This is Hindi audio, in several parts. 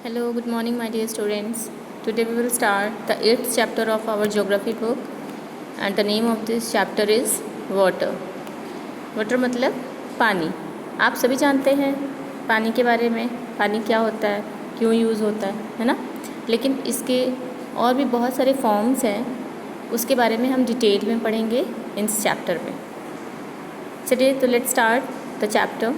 Hello, good morning, my dear students. Today we will start the 8th chapter of our geography book, and the name of this chapter is water. Water मतलब पानी. आप सभी जानते हैं पानी के बारे में, पानी क्या होता है, क्यों यूज़ होता है ना. लेकिन इसके और भी बहुत सारे फॉर्म्स हैं, उसके बारे में हम डिटेल में पढ़ेंगे इस चैप्टर में. चलिए तो let's start the chapter.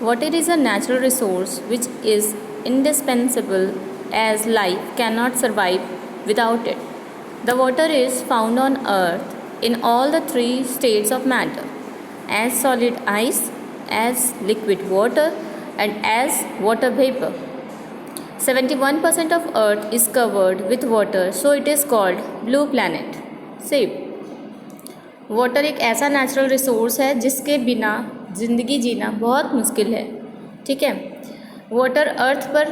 Water is a natural resource which is indispensable as life cannot survive without it. The water is found on earth in all the three states of matter, as solid ice, as liquid water, and as water vapor. 71% of earth is covered with water, so it is called blue planet. Save. Water एक ऐसा नेचुरल रिसोर्स है जिसके बिना ज़िंदगी जीना बहुत मुश्किल है. ठीक है. वाटर अर्थ पर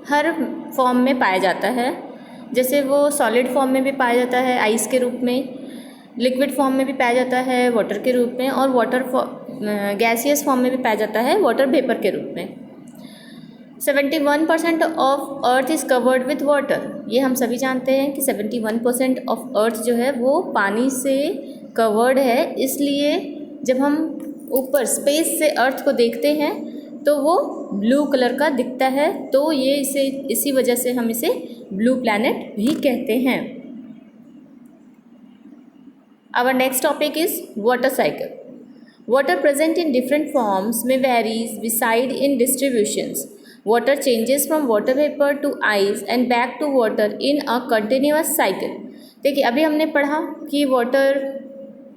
हर फॉर्म में पाया जाता है. जैसे वो सॉलिड फॉर्म में भी पाया जाता है आइस के रूप में, लिक्विड फॉर्म में भी पाया जाता है वाटर के रूप में, और वाटर गैसियस फॉर्म में भी पाया जाता है वाटर वेपर के रूप में. 71% of earth is covered with water. ये हम सभी जानते हैं कि 71% ऑफ अर्थ जो है वो पानी से कवर्ड है. इसलिए जब हम ऊपर स्पेस से अर्थ को देखते हैं तो वो ब्लू कलर का दिखता है. तो ये इसी वजह से हम इसे ब्लू प्लैनेट भी कहते हैं. Our next topic is water cycle. Water present in different forms में varies beside in distributions. Water changes from water vapor to ice and back to water in a continuous cycle. देखिए अभी हमने पढ़ा कि वाटर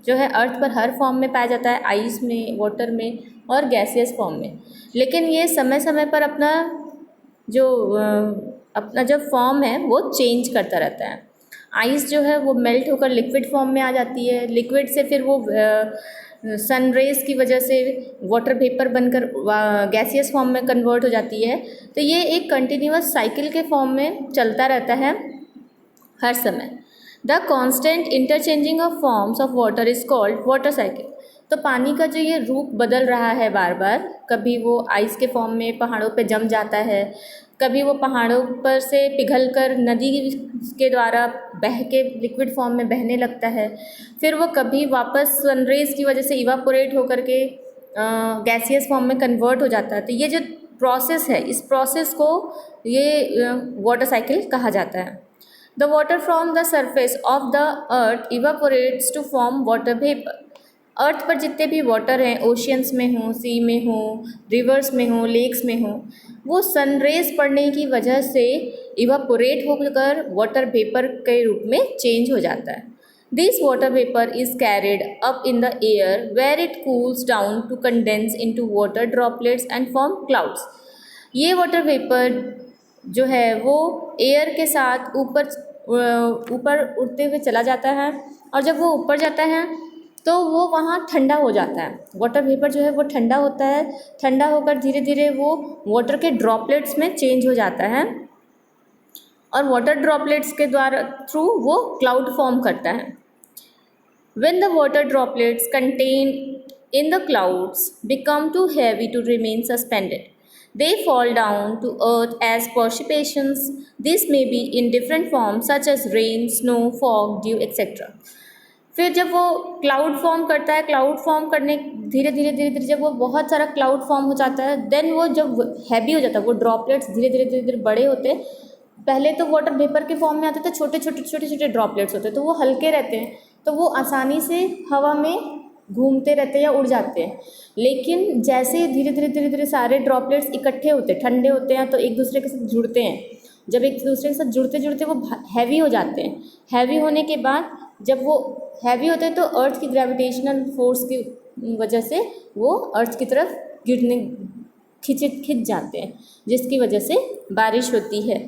जो है अर्थ पर हर फॉर्म में पाया जाता है, आइस में, वाटर में और गैसियस फॉर्म में. लेकिन ये समय समय पर अपना जो फॉर्म है वो चेंज करता रहता है. आइस जो है वो मेल्ट होकर लिक्विड फॉर्म में आ जाती है. लिक्विड से फिर वो सन रेज़ की वजह से वाटर वेपर बनकर गैसियस फॉर्म में कन्वर्ट हो जाती है. तो ये एक कंटिन्यूअस साइकिल के फॉर्म में चलता रहता है हर समय. The constant interchanging of forms of water is called water cycle. तो पानी का जो ये रूप बदल रहा है बार बार, कभी वो आइस के फॉर्म में पहाड़ों पे जम जाता है, कभी वो पहाड़ों पर से पिघलकर नदी के द्वारा बह के लिक्विड फॉर्म में बहने लगता है, फिर वो कभी वापस सनरेज़ की वजह से इवापोरेट होकर के गैसियस फॉर्म में कन्वर्ट हो जाता है. तो ये जो प्रोसेस है, इस प्रोसेस को ये वाटर साइकिल कहा जाता है. The water from the surface of the earth evaporates to form water vapour. Earth पर जितने भी वाटर हैं, ओशियंस में हों, सी में हों, रिवर्स में हों, लेक्स में हों, वो सनरेज पड़ने की वजह से इवापोरेट होकर वाटर वेपर के रूप में चेंज हो जाता है. This water vapour is carried up in the air where it cools down to condense into water droplets and form clouds. ये वाटर वेपर जो है वो एयर के साथ ऊपर उड़ते हुए चला जाता है, और जब वो ऊपर जाता है तो वो वहाँ ठंडा हो जाता है. वाटर वेपर जो है वो ठंडा होता है. ठंडा होकर धीरे धीरे वो वाटर के ड्रॉपलेट्स में चेंज हो जाता है, और वाटर ड्रॉपलेट्स के द्वारा थ्रू वो क्लाउड फॉर्म करता है. When the water droplets contained in the clouds become too heavy to remain suspended, they fall down to earth as precipitations. This may be in different forms such as rain, snow, fog, dew, etc. फिर जब वो क्लाउड फॉर्म करता है, क्लाउड फॉर्म करने धीरे धीरे जब वो बहुत सारा क्लाउड फॉर्म हो जाता है, देन वो जब हैवी हो जाता है, वो ड्रॉपलेट्स धीरे धीरे बड़े होते हैं. पहले तो वाटर वेपर के फॉर्म में आते थे, छोटे छोटे ड्रॉपलेट्स होते, तो वो हल्के रहते हैं, तो वो आसानी से हवा में घूमते रहते हैं या उड़ जाते हैं. लेकिन जैसे धीरे धीरे सारे ड्रॉपलेट्स इकट्ठे होते हैं, ठंडे होते हैं, तो एक दूसरे के साथ जुड़ते हैं. जब एक दूसरे के साथ जुड़ते जुड़ते वो हैवी हो जाते हैं. हैवी होने के बाद जब वो हैवी होते हैं तो अर्थ की ग्रेविटेशनल फोर्स की वजह से वो अर्थ की तरफ खिंच जाते हैं, जिसकी वजह से बारिश होती है.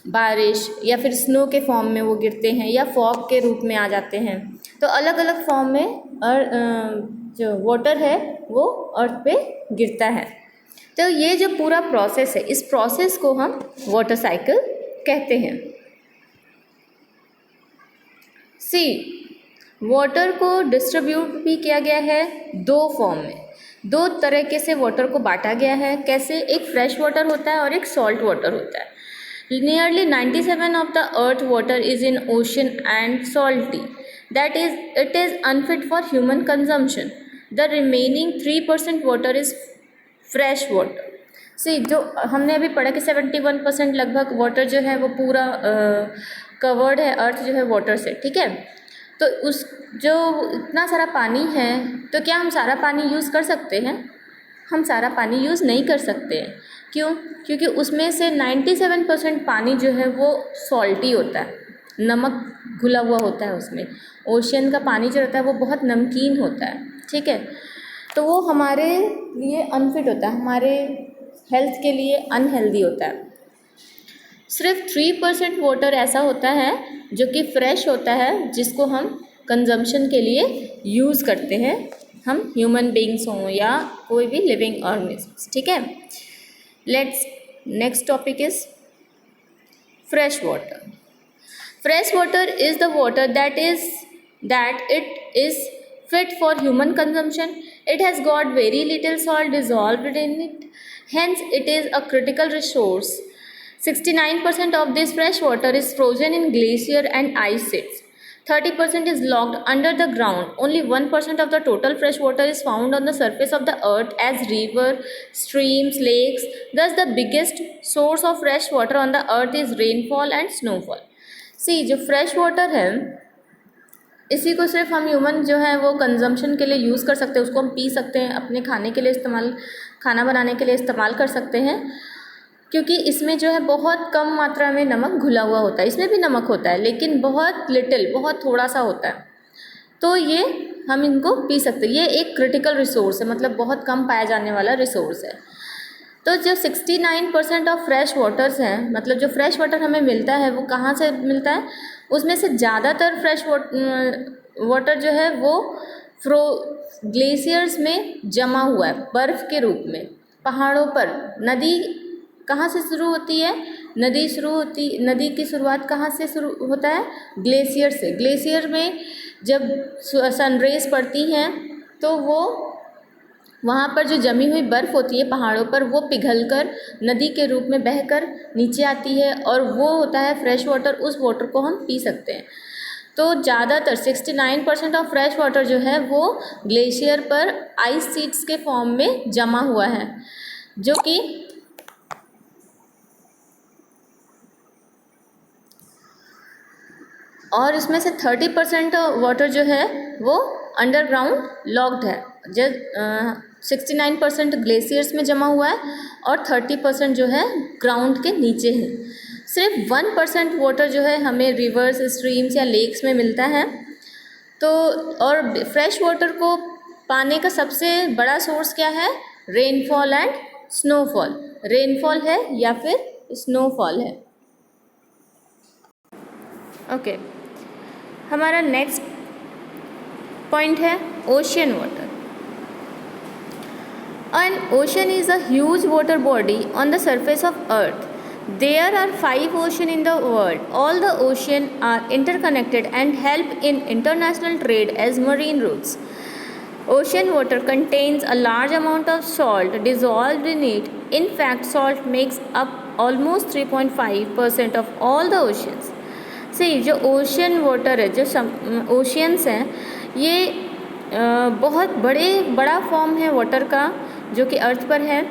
बारिश या फिर स्नो के फॉर्म में वो गिरते हैं, या फॉग के रूप में आ जाते हैं. तो अलग अलग फॉर्म में जो वाटर है वो अर्थ पे गिरता है. तो ये जो पूरा प्रोसेस है, इस प्रोसेस को हम वाटर साइकिल कहते हैं. सी वाटर को डिस्ट्रीब्यूट भी किया गया है दो फॉर्म में. दो तरीके से वाटर को बांटा गया है। कैसे? एक फ्रेश वाटर होता है और एक सॉल्ट वाटर होता है। Nearly 97 of the earth water is in ocean and salty. That is, it is unfit for human consumption. The remaining 3% water is fresh water. See, जो हमने अभी पढ़ा कि 71% लगभग वाटर जो है वो पूरा कवर्ड है अर्थ जो है वाटर से, ठीक है। तो उस जो इतना सारा पानी है, तो क्या हम सारा पानी यूज़ कर सकते हैं? हम सारा पानी यूज़ नहीं कर सकते हैं। क्यों? क्योंकि उसमें से 97% पानी जो है वो सॉल्टी होता है, नमक घुला हुआ होता है उसमें। ओशियन का पानी जो रहता है वो बहुत नमकीन होता है, ठीक है। तो वो हमारे लिए अनफिट होता है, हमारे हेल्थ के लिए अनहेल्दी होता है। सिर्फ 3% वाटर ऐसा होता है जो कि फ्रेश होता है, जिसको हम कंजम्पशन के लिए यूज़ करते हैं, हम ह्यूमन बींग्स हों या कोई भी लिविंग ऑर्गेनिज्म, ठीक है। Let's next topic is fresh water. Fresh water is the water that it is fit for human consumption. It has got very little salt dissolved in it. Hence, it is a critical resource. 69% of this fresh water is frozen in glacier and ice sheets. 30% is locked under the ground. Only 1% of the total fresh water is found on the surface of the earth as river, streams, lakes. Thus, the biggest source of fresh water on the earth is rainfall and snowfall. सी जो फ्रेश वाटर है, इसी को सिर्फ हम ह्यूमन जो है वो कंजम्पशन के लिए यूज़ कर सकते हैं, उसको हम पी सकते हैं, अपने खाने के लिए इस्तेमाल, खाना बनाने के लिए इस्तेमाल कर सकते हैं, क्योंकि इसमें जो है बहुत कम मात्रा में नमक घुला हुआ होता है। इसमें भी नमक होता है लेकिन बहुत लिटिल, बहुत थोड़ा सा होता है, तो ये हम इनको पी सकते हैं। ये एक क्रिटिकल रिसोर्स है, मतलब बहुत कम पाया जाने वाला रिसोर्स है। तो जो 69% ऑफ फ्रेश वाटर्स हैं, मतलब जो फ्रेश वाटर हमें मिलता है वो कहाँ से मिलता है? उसमें से ज़्यादातर फ्रेश वाटर जो है वो ग्लेशियर्स में जमा हुआ है, बर्फ़ के रूप में, पहाड़ों पर। नदी कहाँ से शुरू होती है? नदी की शुरुआत कहाँ से शुरू होता है? ग्लेशियर से। ग्लेशियर में जब सनरेज पड़ती हैं तो वो वहाँ पर जो जमी हुई बर्फ़ होती है पहाड़ों पर, वो पिघलकर नदी के रूप में बहकर नीचे आती है और वो होता है फ्रेश वाटर। उस वाटर को हम पी सकते हैं। तो ज़्यादातर 69% ऑफ फ्रेश वाटर जो है वो ग्लेशियर पर आइस शीट्स के फॉर्म में जमा हुआ है, जो कि और इसमें से 30% वाटर जो है वो अंडरग्राउंड लॉक्ड है। जब 69% ग्लेशियर्स में जमा हुआ है और 30% जो है ग्राउंड के नीचे है। सिर्फ 1% वाटर जो है हमें रिवर्स, स्ट्रीम्स या लेक्स में मिलता है। तो और फ्रेश वाटर को पाने का सबसे बड़ा सोर्स क्या है? Rainfall and snowfall. रेनफॉल है या फिर स्नोफॉल है। ओके, हमारा नेक्स्ट पॉइंट है ocean water. An ocean is a huge water body on the surface of earth. There are 5 oceans in the world. All the oceans are interconnected and help in international trade as marine routes. Ocean water contains a large amount of salt dissolved in it. In fact, salt makes up almost 3.5% of all the oceans. See, जो ओशियन वाटर है, जो ओशियंस हैं, ये बहुत बड़ा फॉर्म है वाटर का जो कि अर्थ पर है।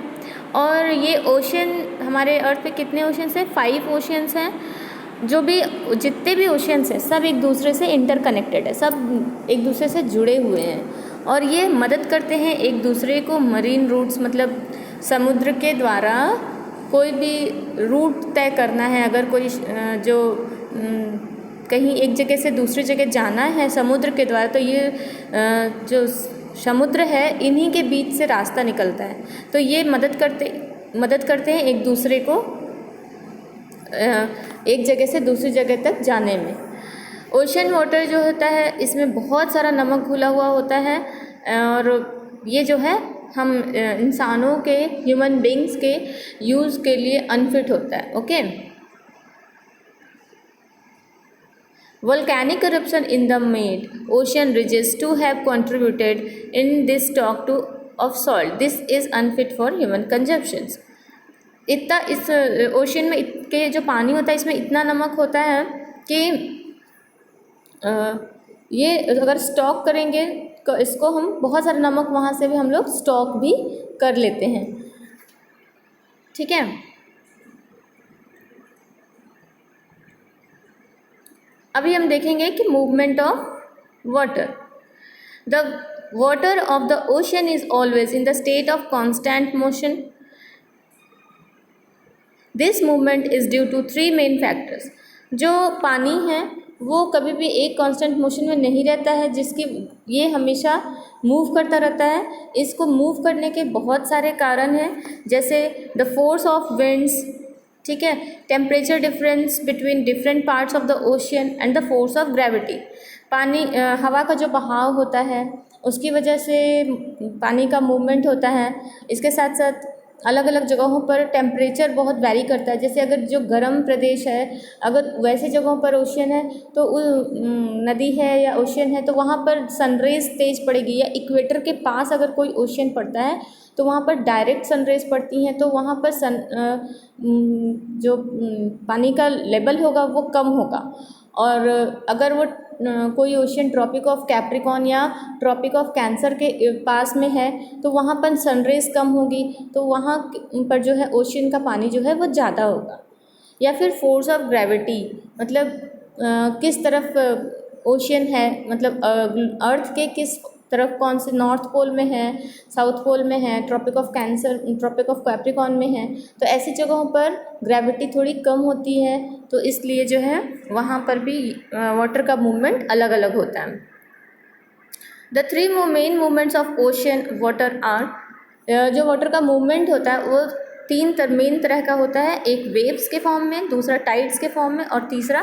और ये ओशियन, हमारे अर्थ पे कितने ओशियंस हैं? 5 ओशियंस हैं। जो भी जितने भी ओशियंस हैं सब एक दूसरे से इंटरकनेक्टेड है, सब एक दूसरे से जुड़े हुए हैं और ये मदद करते हैं एक दूसरे को मरीन रूट्स, मतलब समुद्र के द्वारा कोई भी रूट तय करना है, अगर कोई जो कहीं एक जगह से दूसरी जगह जाना है समुद्र के द्वारा, तो ये जो समुद्र है इन्हीं के बीच से रास्ता निकलता है। तो ये मदद करते हैं एक दूसरे को एक जगह से दूसरी जगह तक जाने में। ओशन वाटर जो होता है इसमें बहुत सारा नमक घुला हुआ होता है और ये जो है हम इंसानों के, ह्यूमन बींग्स के यूज़ के लिए अनफिट होता है। Okay, volcanic eruption in the mid ocean ridges too have contributed in this talk to of salt. This is unfit for human consumptions. इतना इस ओशन में के जो पानी होता है इसमें इतना नमक होता है कि ये अगर स्टॉक करेंगे तो इसको हम बहुत सारा नमक वहाँ से भी हम लोग स्टॉक भी कर लेते हैं, ठीक है। अभी हम देखेंगे कि movement of water. The water of the ocean is always in the state of constant motion. This movement is due to 3 main factors. जो पानी है वो कभी भी एक कांस्टेंट मोशन में नहीं रहता है, जिसकी ये हमेशा मूव करता रहता है। इसको मूव करने के बहुत सारे कारण हैं, जैसे द फोर्स ऑफ विंड्स, ठीक है, temperature difference between different parts of the ocean and the force of gravity. पानी हवा का जो बहाव होता है उसकी वजह से पानी का मूवमेंट होता है। इसके साथ साथ अलग अलग जगहों पर टेम्परेचर बहुत वैरी करता है। जैसे अगर जो गर्म प्रदेश है, अगर वैसे जगहों पर ओशियन है तो नदी है या ओशियन है तो वहाँ पर सनरेज तेज़ पड़ेगी, या इक्वेटर के पास अगर कोई ओशियन पड़ता है तो वहाँ पर डायरेक्ट सनरेज पड़ती हैं, तो वहाँ पर जो पानी का लेवल होगा वो कम होगा। और अगर वो कोई ओशियन ट्रॉपिक ऑफ कैप्रिकॉर्न या ट्रॉपिक ऑफ कैंसर के पास में है तो वहाँ पर सनरेज कम होगी, तो वहाँ पर जो है ओशियन का पानी जो है वो ज़्यादा होगा। या फिर फोर्स ऑफ ग्रेविटी, मतलब किस तरफ ओशियन है, मतलब अर्थ के किस तरफ, कौन से नॉर्थ पोल में है, साउथ पोल में है, tropic of Cancer, tropic of Capricorn में है, तो ऐसी जगहों पर ग्रेविटी थोड़ी कम होती है, तो इसलिए जो है वहाँ पर भी वाटर का मूवमेंट अलग अलग होता है। The 3 main movements of ocean water are, जो वाटर का मूवमेंट होता है वो 3 मेन तरह का होता है। एक वेव्स के फॉर्म में, दूसरा टाइड्स के फॉर्म में और तीसरा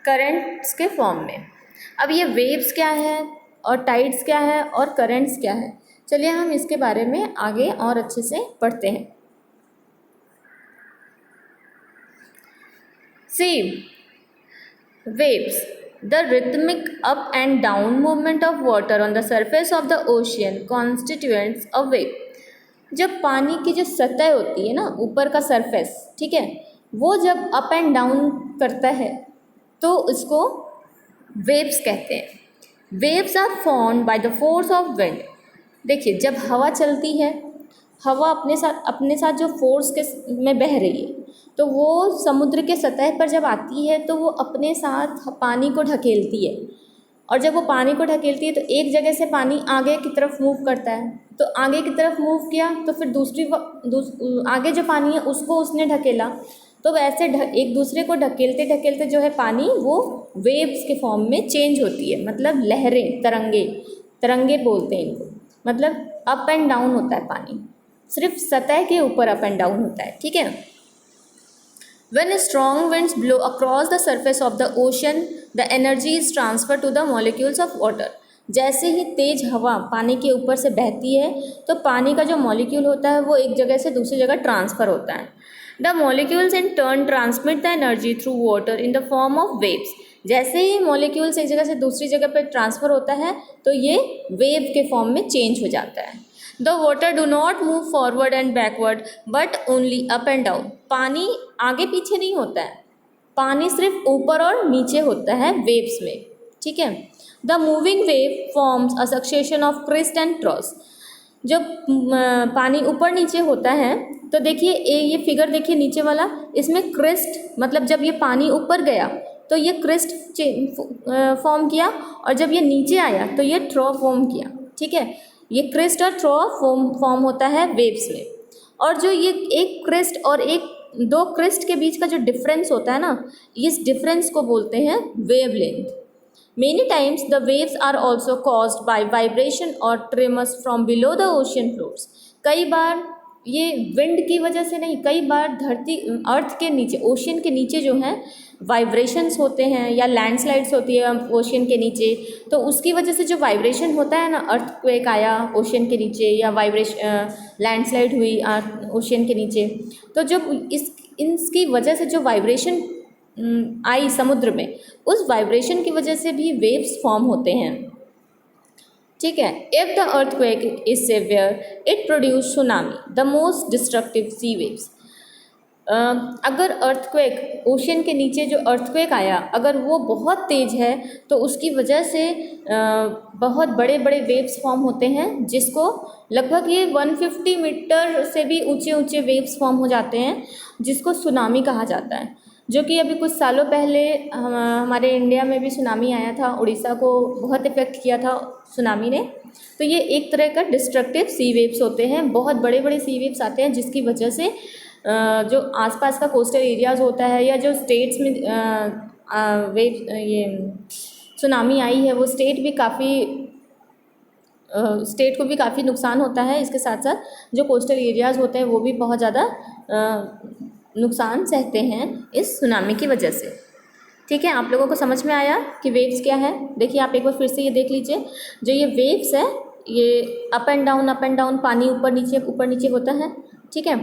करंट्स के फॉर्म में। अब ये वेव्स क्या है और टाइड्स क्या है और करंट्स क्या है, चलिए हम इसके बारे में आगे और अच्छे से पढ़ते हैं। Sea waves, the rhythmic up and down movement of water on the surface of the ocean constituents a wave. जब पानी की जो सतह होती है ना, ऊपर का सरफेस, ठीक है, वो जब अप एंड डाउन करता है तो इसको वेव्स कहते हैं। Waves are formed by the force of wind. देखिए, जब हवा चलती है, हवा अपने साथ जो फोर्स के में बह रही है, तो वो समुद्र के सतह पर जब आती है तो वो अपने साथ पानी को ढकेलती है, और जब वो पानी को ढकेलती है तो एक जगह से पानी आगे की तरफ मूव करता है, तो आगे की तरफ मूव किया तो फिर आगे जो पानी है उसको उसने ढकेला, तो वैसे एक दूसरे को ढकेलते ढकेलते जो है पानी वो वेव्स के फॉर्म में चेंज होती है, मतलब लहरें, तरंगे बोलते हैं इनको, मतलब अप एंड डाउन होता है पानी, सिर्फ सतह के ऊपर अप एंड डाउन होता है, ठीक है। When strong winds blow across the surface of the ocean, the energy is transferred to the molecules of water. जैसे ही तेज हवा पानी के ऊपर से बहती है तो पानी का जो मॉलिक्यूल होता है वो एक जगह से दूसरी जगह ट्रांसफ़र होता है। The molecules in turn transmit the energy through water in the form of waves. जैसे ही मॉलिक्यूल्स एक जगह से दूसरी जगह पर ट्रांसफ़र होता है तो ये वेव के फॉर्म में चेंज हो जाता है। The water do not move forward and backward but only up and down. पानी आगे पीछे नहीं होता है, पानी सिर्फ ऊपर और नीचे होता है वेव्स में, ठीक है। The moving wave forms a succession of crest and troughs. जब पानी ऊपर नीचे होता है तो देखिए ये फिगर देखिए नीचे वाला, इसमें क्रिस्ट, मतलब जब ये पानी ऊपर गया तो ये क्रिस्ट फॉर्म किया, और जब ये नीचे आया तो ये ट्रॉ फॉर्म किया, ठीक है। ये क्रिस्ट और ट्रॉ फॉर्म होता है वेव्स में। और जो ये एक क्रिस्ट और दो क्रिस्ट के बीच का जो डिफरेंस होता है ना, इस डिफरेंस को बोलते हैं wavelength. Many times the waves are also caused by vibration or tremors from below the ocean floors. कई बार ये विंड की वजह से नहीं, कई बार अर्थ के नीचे, ओशियन के नीचे जो हैं वाइब्रेशंस होते हैं या लैंडस्लाइड्स होती है ओशियन के नीचे, तो उसकी वजह से जो वाइब्रेशन होता है ना, अर्थक्वेक आया ओशियन के नीचे या लैंडस्लाइड हुई ओशियन के नीचे, तो जब इसकी वजह से जो वाइब्रेशन आई समुद्र में, उस वाइब्रेशन की वजह से भी वेव्स फॉर्म होते हैं। ठीक है। If the earthquake is severe it produce tsunami the most destructive sea waves. अगर अर्थक्वेक, ओशन के नीचे जो अर्थक्वेक आया, अगर वो बहुत तेज़ है तो उसकी वजह से बहुत बड़े बड़े वेव्स फॉर्म होते हैं, जिसको लगभग ये 150 मीटर से भी ऊंचे ऊंचे वेव्स फॉर्म हो जाते हैं, जिसको सुनामी कहा जाता है। जो कि अभी कुछ सालों पहले हमारे इंडिया में भी सुनामी आया था, उड़ीसा को बहुत इफ़ेक्ट किया था सुनामी ने। तो ये एक तरह का डिस्ट्रक्टिव सी वेव्स होते हैं, बहुत बड़े बड़े सी वेव्स आते हैं, जिसकी वजह से जो आसपास का कोस्टल एरियाज़ होता है या जो स्टेट्स में वेव ये सुनामी आई है, वो स्टेट को भी काफ़ी नुकसान होता है। इसके साथ साथ जो कोस्टल एरियाज़ होते हैं वो भी बहुत ज़्यादा नुकसान सहते हैं इस सुनामी की वजह से। ठीक है, आप लोगों को समझ में आया कि वेव्स क्या है? देखिए आप एक बार फिर से ये देख लीजिए, जो ये वेव्स है ये अप एंड डाउन पानी ऊपर नीचे होता है। ठीक है,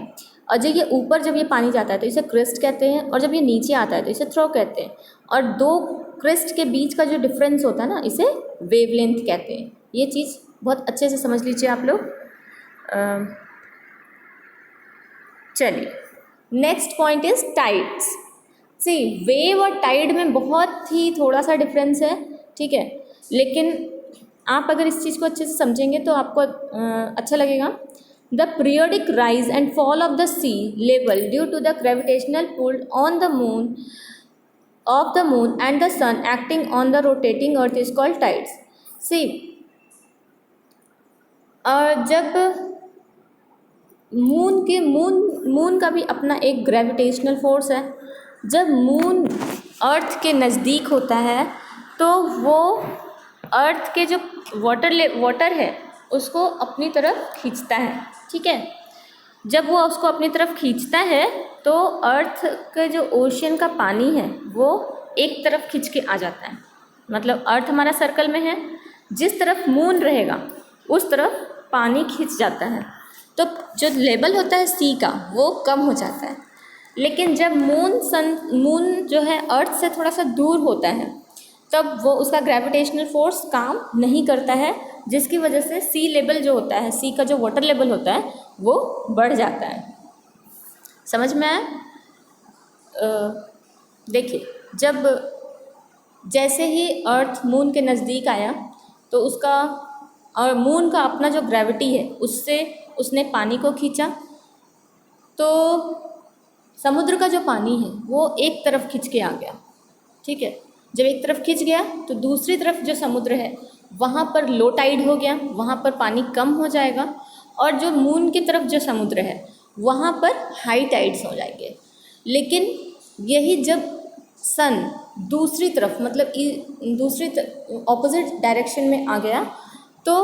और जब ये ऊपर जब ये पानी जाता है तो इसे क्रिस्ट कहते हैं, और जब ये नीचे आता है तो इसे थ्रो कहते हैं, और दो क्रिस्ट के बीच का जो डिफरेंस होता है ना, इसे वेवलेंथ कहते हैं। ये चीज़ बहुत अच्छे से समझ लीजिए आप लोग। चलिए, next point is tides. See, wave और टाइड में बहुत ही थोड़ा सा डिफरेंस है, ठीक है, लेकिन आप अगर इस चीज़ को अच्छे से समझेंगे तो आपको अच्छा लगेगा। The periodic rise and fall of the sea level due to the gravitational pull on the moon of the moon and the sun acting on the rotating earth is called tides. See, जब मून का भी अपना एक ग्रेविटेशनल फोर्स है। जब मून अर्थ के नज़दीक होता है तो वो अर्थ के जो वाटर है उसको अपनी तरफ खींचता है। ठीक है, जब वो उसको अपनी तरफ खींचता है तो अर्थ के जो ओशन का पानी है वो एक तरफ खींच के आ जाता है। मतलब अर्थ हमारा सर्कल में है, जिस तरफ मून रहेगा उस तरफ पानी खींच जाता है, तो जो लेवल होता है सी का वो कम हो जाता है। लेकिन जब मून जो है अर्थ से थोड़ा सा दूर होता है तब वो उसका ग्रेविटेशनल फोर्स काम नहीं करता है, जिसकी वजह से सी लेवल जो होता है, सी का जो वाटर लेवल होता है वो बढ़ जाता है। समझ में आया? देखिए, जब जैसे ही अर्थ मून के नज़दीक आया तो उसका और मून का अपना जो ग्रेविटी है उससे उसने पानी को खींचा, तो समुद्र का जो पानी है वो एक तरफ खींच के आ गया। ठीक है, जब एक तरफ खींच गया तो दूसरी तरफ जो समुद्र है वहाँ पर लो टाइड हो गया, वहाँ पर पानी कम हो जाएगा, और जो मून की तरफ जो समुद्र है वहाँ पर हाई टाइड्स हो जाएंगे। लेकिन यही जब सन दूसरी तरफ, मतलब दूसरी ऑपोजिट डायरेक्शन में आ गया तो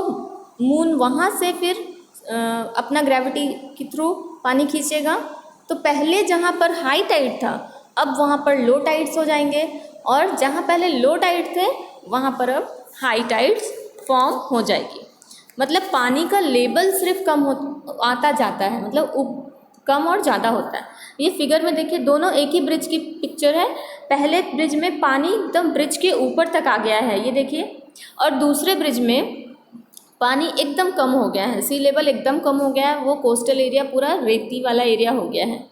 मून वहाँ से फिर अपना ग्रेविटी के थ्रू पानी खींचेगा, तो पहले जहाँ पर हाई टाइड था अब वहाँ पर लो टाइड्स हो जाएंगे, और जहाँ पहले लो टाइड थे वहाँ पर अब हाई टाइड्स फॉर्म हो जाएगी। मतलब पानी का लेवल सिर्फ कम आता जाता है, मतलब कम और ज़्यादा होता है। ये फिगर में देखिए, दोनों एक ही ब्रिज की पिक्चर है। पहले ब्रिज में पानी एकदम ब्रिज के ऊपर तक आ गया है, ये देखिए, और दूसरे ब्रिज में पानी एकदम कम हो गया है, सी लेवल एकदम कम हो गया है, वो कोस्टल एरिया पूरा रेती वाला एरिया हो गया है।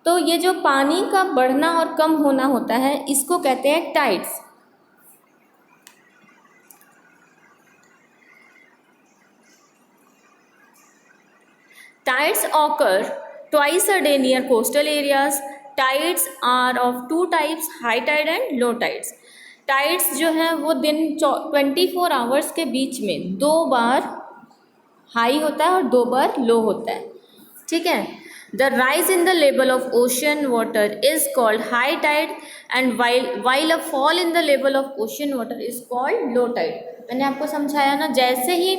तो ये जो पानी का बढ़ना और कम होना होता है इसको कहते हैं tides. Tides occur twice a day near coastal areas. Tides are of two types, high tide and low tides. Tides जो है वो दिन 24 आवर्स के बीच में 2 बार हाई होता है और 2 बार लो होता है। ठीक है, the rise in the level of ocean water is called high tide and while a fall in the level of ocean water is called low tide. मैंने आपको समझाया ना, जैसे ही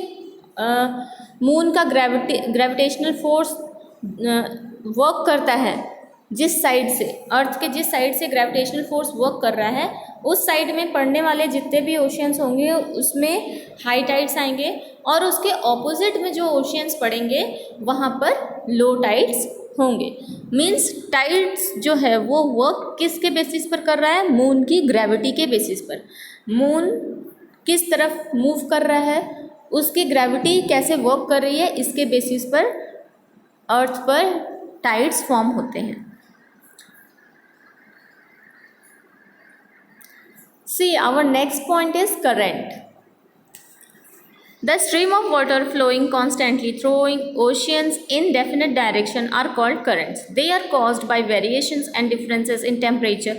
मून का ग्रेविटेशनल फोर्स वर्क करता है, जिस साइड से अर्थ के जिस साइड से ग्रेविटेशनल फोर्स वर्क कर रहा है उस साइड में पड़ने वाले जितने भी ओशियंस होंगे उसमें हाई टाइड्स आएंगे, और उसके ऑपोजिट में जो ओशियंस पड़ेंगे वहाँ पर लो टाइड्स होंगे। मीन्स टाइड्स जो है वो वर्क किसके बेसिस पर कर रहा है? मून की ग्रेविटी के बेसिस पर। मून किस तरफ मूव कर रहा है उसकी ग्रेविटी कैसे वर्क कर रही है, इसके बेसिस पर अर्थ पर टाइड्स फॉर्म होते हैं। See, our next point is current. The stream of water flowing constantly through oceans in definite direction are called currents. They are caused by variations and differences in temperature,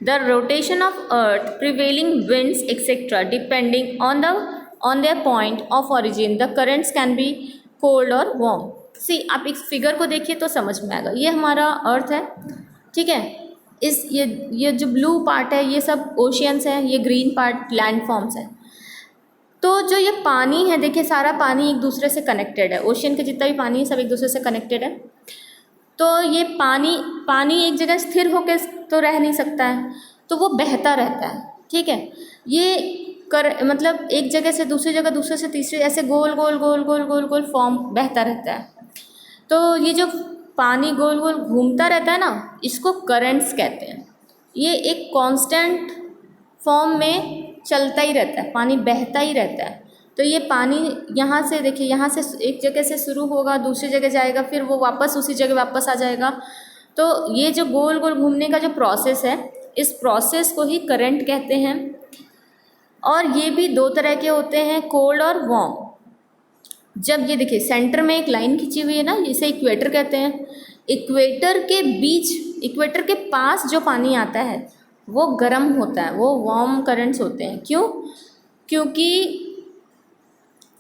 the rotation of earth, prevailing winds, etc. Depending on their point of origin, the currents can be cold or warm. See, आप इस फिगर को देखिए तो समझ में आएगा। ये हमारा अर्थ है, ठीक है। इस ये जो ब्लू पार्ट है ये सब ओशियंस है, ये ग्रीन पार्ट लैंड फॉर्म्स है। तो जो ये पानी है, देखिए सारा पानी एक दूसरे से कनेक्टेड है, ओशियन के जितना भी पानी है सब एक दूसरे से कनेक्टेड है। तो ये पानी एक जगह स्थिर होकर तो रह नहीं सकता है, तो वो बहता रहता है, ठीक है। ये मतलब एक जगह से दूसरी जगह, दूसरे से तीसरी, ऐसे गोल गोल गोल गोल गोल गोल फॉर्म बहता रहता है। तो ये जो पानी गोल गोल घूमता रहता है ना, इसको करंट्स कहते हैं। ये एक कांस्टेंट फॉर्म में चलता ही रहता है, पानी बहता ही रहता है। तो ये पानी यहाँ से देखिए, यहाँ से एक जगह से शुरू होगा, दूसरी जगह जाएगा, फिर वो वापस उसी जगह वापस आ जाएगा। तो ये जो गोल गोल घूमने का जो प्रोसेस है, इस प्रोसेस को ही करंट कहते हैं। और ये भी दो तरह के होते हैं, कोल्ड और वार्म। जब ये देखिए सेंटर में एक लाइन खींची हुई है ना, इसे इक्वेटर कहते हैं। इक्वेटर के बीच, इक्वेटर के पास जो पानी आता है वो गर्म होता है, वो वार्म करंट्स होते हैं। क्यों? क्योंकि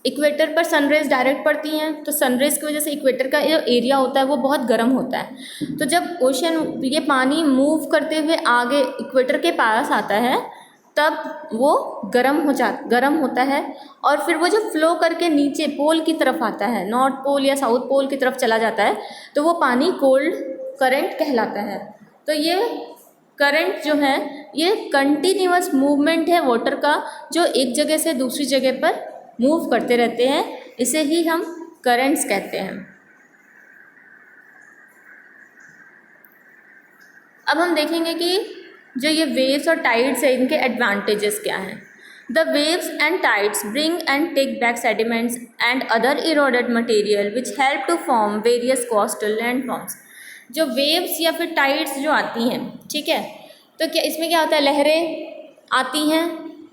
इक्वेटर पर सनरेज डायरेक्ट पड़ती हैं, तो सनरेज की वजह से इक्वेटर का जो एरिया होता है वो बहुत गर्म होता है। तो जब ओशन, ये पानी मूव करते हुए आगे इक्वेटर के पास आता है, तब वो गर्म होता है। और फिर वो जो फ्लो करके नीचे पोल की तरफ आता है, नॉर्थ पोल या साउथ पोल की तरफ चला जाता है, तो वो पानी कोल्ड करंट कहलाता है। तो ये करंट जो है ये कंटिन्यूअस मूवमेंट है वाटर का, जो एक जगह से दूसरी जगह पर मूव करते रहते हैं, इसे ही हम करंट्स कहते हैं। अब हम देखेंगे कि जो ये वेव्स और टाइड्स है, इनके एडवांटेजेस क्या हैं। The waves and tides bring and take back sediments and other eroded material which help to form various coastal landforms. जो वेव्स या फिर टाइड्स जो आती हैं, ठीक है, तो क्या इसमें क्या होता है, लहरें आती हैं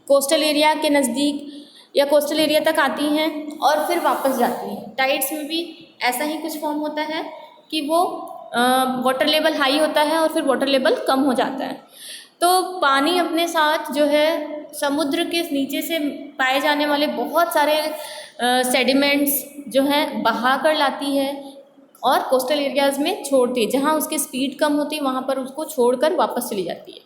कोस्टल एरिया के नज़दीक या कोस्टल एरिया तक आती हैं और फिर वापस जाती हैं। टाइड्स में भी ऐसा ही कुछ फॉर्म होता है कि वो वाटर लेवल हाई होता है और फिर वाटर लेवल कम हो जाता है। तो पानी अपने साथ जो है समुद्र के नीचे से पाए जाने वाले बहुत सारे सेडिमेंट्स जो हैं बहा कर लाती है और कोस्टल एरियाज़ में छोड़ती है। जहाँ उसकी स्पीड कम होती है वहाँ पर उसको छोड़कर वापस चली जाती है।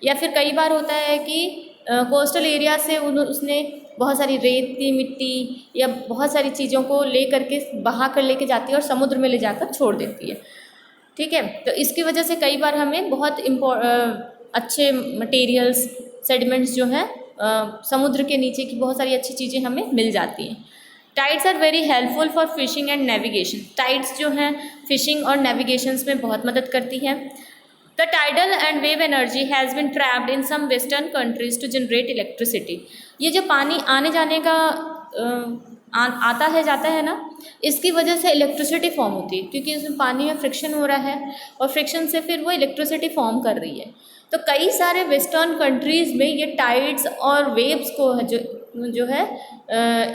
या फिर कई बार होता है कि कोस्टल एरिया से उसने बहुत सारी रेती मिट्टी या बहुत सारी चीज़ों को ले करके बहा कर लेके जाती है और समुद्र में ले जाकर छोड़ देती है, ठीक है। तो इसकी वजह से कई बार हमें बहुत अच्छे मटेरियल्स, सेडिमेंट्स जो हैं समुद्र के नीचे की बहुत सारी अच्छी चीज़ें हमें मिल जाती हैं। Tides are very helpful for fishing and navigation. Tides जो हैं फिशिंग और नेविगेशंस में बहुत मदद करती हैं। The tidal and wave energy has been trapped in some western countries to generate electricity. ये जो पानी आने जाने का आता है जाता है ना, इसकी वजह से इलेक्ट्रिसिटी फॉर्म होती है, क्योंकि उसमें पानी में फ्रिक्शन हो रहा है और फ्रिक्शन से फिर वो इलेक्ट्रिसिटी फॉर्म कर रही है। तो कई सारे वेस्टर्न कंट्रीज़ में ये टाइड्स और वेव्स को जो है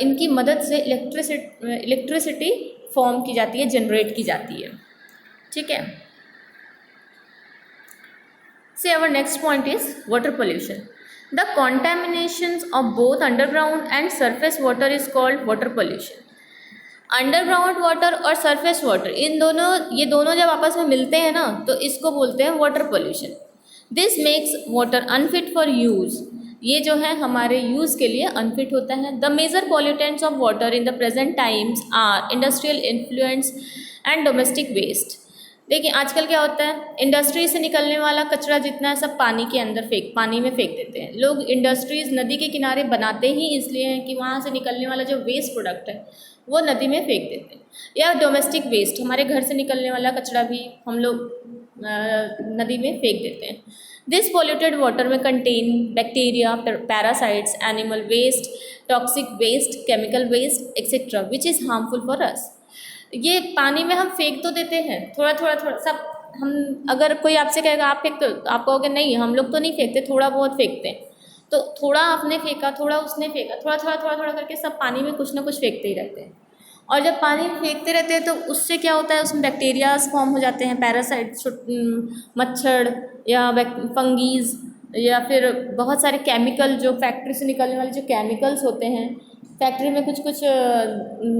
इनकी मदद से इलेक्ट्रिसिटी फॉर्म की जाती है, जनरेट की जाती है, ठीक है। See, our next point is water pollution. The contaminations of both underground and surface water is called water pollution. Underground water और सरफेस वाटर, ये दोनों जब आपस में मिलते हैं ना, तो इसको बोलते हैं water pollution. This makes water unfit for use. ये जो है हमारे यूज़ के लिए अनफिट होता है। The major pollutants of water in the present times are industrial influence and domestic waste. देखिए आजकल क्या होता है, इंडस्ट्री से निकलने वाला कचरा जितना है सब पानी में फेंक देते हैं लोग। इंडस्ट्रीज़ नदी के किनारे बनाते ही इसलिए हैं कि वहाँ से निकलने वाला जो वेस्ट प्रोडक्ट है वो नदी में फेंक देते हैं। या डोमेस्टिक वेस्ट, हमारे घर से निकलने वाला कचरा भी हम लोग नदी में फेंक देते हैं। This polluted water may contain bacteria, parasites, animal waste, toxic waste, chemical waste etcetera which is harmful for us. ये पानी में हम फेंक तो देते हैं थोड़ा थोड़ा थोड़ा सब। हम अगर कोई आपसे कहेगा आप फेंकते हो, आप कहोगे नहीं हम लोग तो नहीं फेंकते, थोड़ा बहुत फेंकते हैं। तो थोड़ा आपने फेंका, थोड़ा उसने फेंका, थोड़ा थोड़ा थोड़ा थोड़ा करके सब पानी में कुछ ना कुछ फेंकते ही रहते हैं। और जब पानी फेंकते रहते हैं तो उससे क्या होता है, उसमें बैक्टीरियाज फॉर्म हो जाते हैं, पैरासाइट, मच्छर या फंगीज, या फिर बहुत सारे केमिकल, जो फैक्ट्री से निकलने वाले जो केमिकल्स होते हैं। फैक्ट्री में कुछ कुछ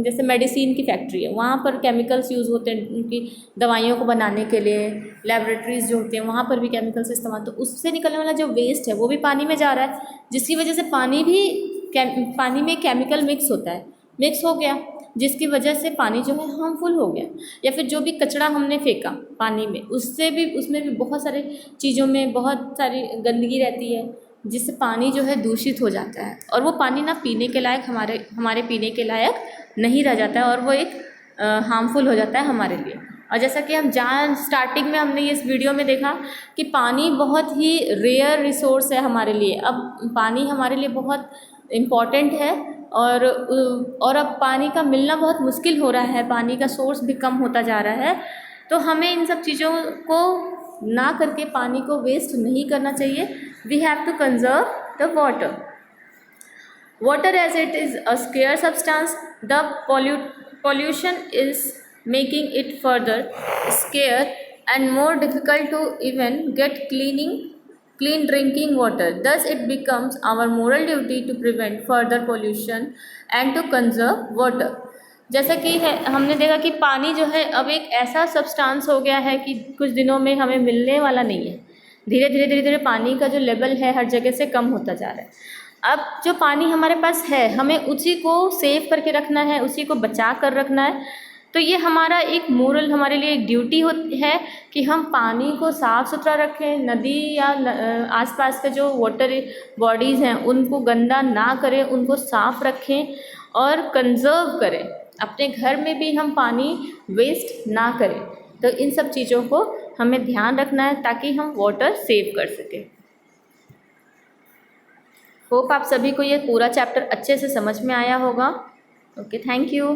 जैसे मेडिसिन की फैक्ट्री है, वहाँ पर केमिकल्स यूज़ होते हैं उनकी दवाइयों को बनाने के लिए। लैबोरेटरीज़ जो होते हैं वहाँ पर भी केमिकल्स इस्तेमाल, तो उससे निकलने वाला जो वेस्ट है वो भी पानी में जा रहा है, जिसकी वजह से पानी में केमिकल मिक्स होता है, मिक्स हो गया, जिसकी वजह से पानी जो है हार्मफुल हो गया। या फिर जो भी कचरा हमने फेंका पानी में, उससे भी, उसमें भी बहुत सारे चीज़ों में बहुत सारी गंदगी रहती है, जिससे पानी जो है दूषित हो जाता है, और वो पानी ना पीने के लायक, हमारे पीने के लायक नहीं रह जाता है, और वो एक हार्मफुल हो जाता है हमारे लिए। और जैसा कि हम स्टार्टिंग में हमने इस वीडियो में देखा कि पानी बहुत ही रेयर रिसोर्स है हमारे लिए। अब पानी हमारे लिए बहुत इम्पॉर्टेंट है, और अब पानी का मिलना बहुत मुश्किल हो रहा है, पानी का सोर्स भी कम होता जा रहा है। तो हमें इन सब चीज़ों को ना करके पानी को वेस्ट नहीं करना चाहिए। We have to conserve the water. Water as it is a scarce substance, the pollution is making it further scarce and more difficult to even get clean drinking water. Thus, it becomes our moral duty to prevent further pollution and to conserve water. जैसा कि है, हमने देखा कि पानी जो है अब एक ऐसा सब्सटेंस हो गया है कि कुछ दिनों में हमें मिलने वाला नहीं है। धीरे धीरे धीरे धीरे पानी का जो लेवल है हर जगह से कम होता जा रहा है। अब जो पानी हमारे पास है हमें उसी को सेव करके रखना है, उसी को बचा कर रखना है। तो ये हमारा एक मोरल, हमारे लिए एक ड्यूटी है कि हम पानी को साफ़ सुथरा रखें। नदी या आसपास के जो वाटर बॉडीज़ हैं उनको गंदा ना करें, उनको साफ़ रखें और कंजर्व करें। अपने घर में भी हम पानी वेस्ट ना करें। तो इन सब चीज़ों को हमें ध्यान रखना है ताकि हम वाटर सेव कर सकें। होप आप सभी को ये पूरा चैप्टर अच्छे से समझ में आया होगा। Okay, thank you.